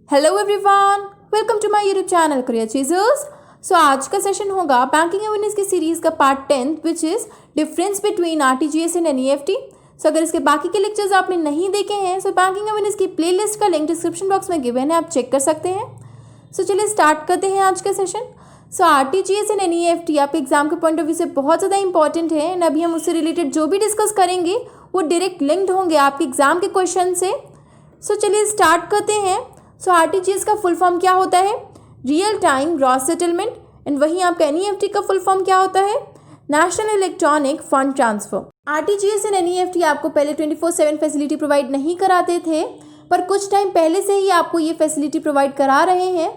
Hello everyone, welcome to my YouTube channel Career Chasers. So आज का session होगा banking awareness की series का part 10 which is difference between RTGS and NEFT। So अगर इसके बाकी के लेक्चर्स आपने नहीं देखे हैं सो बैंकिंग अवेयरनेस की प्लेलिस्ट का लिंक डिस्क्रिप्शन बॉक्स में गिवन है, आप चेक कर सकते हैं। सो चलिए स्टार्ट करते हैं आज का session. So RTGS and NEFT आपके एग्जाम के पॉइंट ऑफ व्यू से बहुत ज़्यादा इंपॉर्टेंट है एंड अभी हम उससे रिलेटेड जो भी डिस्कस करेंगे वो डायरेक्ट लिंक्ड होंगे आपके एग्जाम के क्वेश्चन से। सो चलिए स्टार्ट करते हैं। सो RTGS का फुल फॉर्म क्या होता है? Real time gross settlement. And वहीं आपका NEFT का फुल फॉर्म क्या होता है? National electronic fund transfer. RTGS and NEFT आपको पहले 24/7 फैसिलिटी प्रोवाइड नहीं कराते थे, पर कुछ टाइम पहले से ही आपको ये फैसिलिटी प्रोवाइड करा रहे हैं।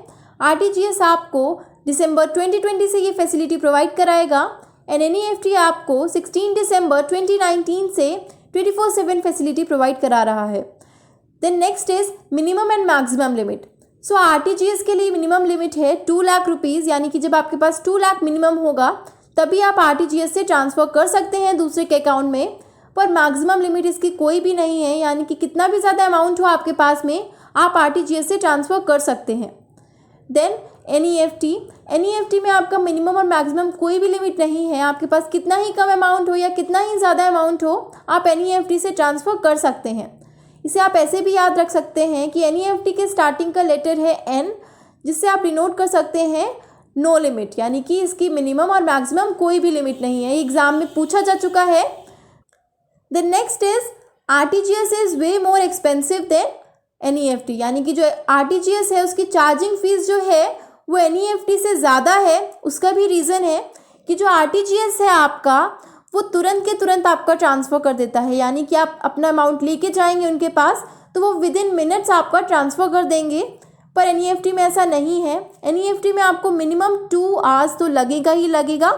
RTGS आपको दिसंबर 2020 से ये फैसिलिटी प्रोवाइड कराएगा एंड NEFT आपको 16 दिसंबर 2019 से 24/7 फैसिलिटी प्रोवाइड करा रहा है। Then next is minimum and maximum limit. So RTGS के लिए मिनिमम लिमिट है 2 लाख रुपीज़, यानी कि जब आपके पास 2 लाख मिनिमम होगा तभी आप RTGS से ट्रांसफ़र कर सकते हैं दूसरे के अकाउंट में, पर मैक्सिमम लिमिट इसकी कोई भी नहीं है, यानी कि कितना भी ज़्यादा अमाउंट हो आपके पास में आप RTGS से ट्रांसफ़र कर सकते हैं। देन NEFT में आपका मिनिमम और मैक्सिमम कोई भी लिमिट नहीं है, आपके पास कितना ही कम अमाउंट हो या कितना ही ज़्यादा अमाउंट हो आप NEFT से ट्रांसफ़र कर सकते हैं। इसे आप ऐसे भी याद रख सकते हैं कि NEFT के स्टार्टिंग का लेटर है N, जिससे आप डिनोट कर सकते हैं नो लिमिट, यानी कि इसकी मिनिमम और मैक्सिमम कोई भी लिमिट नहीं है। एग्जाम में पूछा जा चुका है। The next is RTGS is way more expensive than NEFT, यानी कि जो RTGS है उसकी चार्जिंग फीस जो है वो NEFT से ज़्यादा है। उसका भी रीज़न है कि जो RTGS है आपका वो तुरंत के तुरंत आपका ट्रांसफ़र कर देता है, यानी कि आप अपना अमाउंट लेके जाएंगे उनके पास तो वो विद इन मिनट्स आपका ट्रांसफ़र कर देंगे, पर NEFT में ऐसा नहीं है। NEFT में आपको मिनिमम 2 आवर्स तो लगेगा ही लगेगा,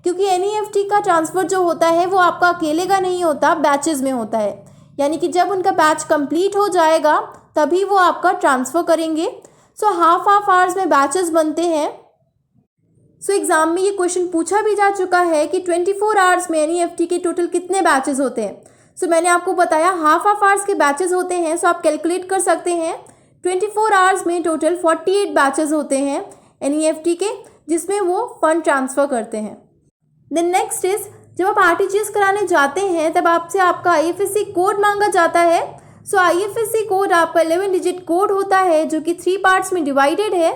क्योंकि NEFT का ट्रांसफ़र जो होता है वो आपका अकेले का नहीं होता, बैचेज़ में होता है, यानी कि जब उनका बैच कंप्लीट हो जाएगा तभी वो आपका ट्रांसफ़र करेंगे। सो हाफ आवर्स में बैचेज़ बनते हैं। सो एग्ज़ाम में ये क्वेश्चन पूछा भी जा चुका है कि 24 आवर्स में NEFT के टोटल कितने बैचेस होते हैं। सो मैंने आपको बताया हाफ आवर्स के बैचेस होते हैं, सो आप कैलकुलेट कर सकते हैं 24 आवर्स में टोटल 48 बैचेस होते हैं NEFT के, जिसमें वो फंड ट्रांसफ़र करते हैं। देन नेक्स्ट इज जब आप RTGS कराने जाते हैं तब आपसे आपका IFSC कोड मांगा जाता है। सो IFSC कोड आपका 11 डिजिट कोड होता है जो कि 3 पार्ट्स में डिवाइडेड है।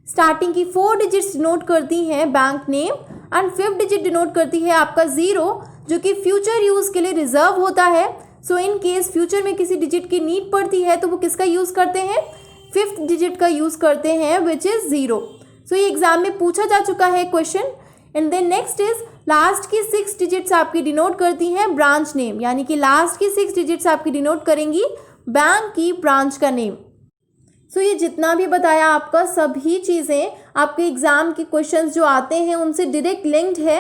स्टार्टिंग की 4 डिजिट्स डिनोट करती हैं bank name and 5th digit denote करती है आपका 0, जो कि फ्यूचर यूज़ के लिए रिजर्व होता है। सो इन केस फ्यूचर में किसी डिजिट की नीड पड़ती है तो वो किसका यूज़ करते हैं? 5th डिजिट का यूज़ करते हैं विच इज़ 0। सो ये एग्जाम में पूछा जा चुका है question. And then next is last की 6 डिजिट्स आपकी डिनोट करती हैं ब्रांच नेम, यानी कि लास्ट की 6 डिजिट्स आपकी डिनोट करेंगी बैंक की ब्रांच का नेम। सो ये जितना भी बताया आपका सभी चीज़ें आपके एग्ज़ाम के क्वेश्चंस जो आते हैं उनसे डायरेक्ट लिंक्ड है।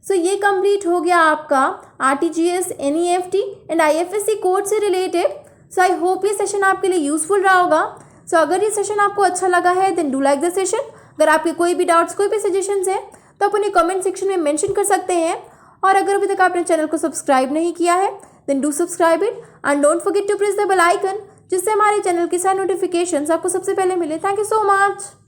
सो ये कंप्लीट हो गया आपका RTGS, NEFT and IFSC code से रिलेटेड। सो आई होप ये सेशन आपके लिए यूज़फुल रहा होगा। सो अगर ये सेशन आपको अच्छा लगा है then do like the session. अगर आपके कोई भी डाउट्स कोई भी सजेशंस हैं तो आप उन्हें कमेंट सेक्शन में मेंशन कर सकते हैं, और अगर अभी तक आपने चैनल को सब्सक्राइब नहीं किया है then do subscribe it and don't forget to press the bell icon, जिससे हमारे चैनल की सारी नोटिफिकेशंस आपको सबसे पहले मिले। Thank you so much.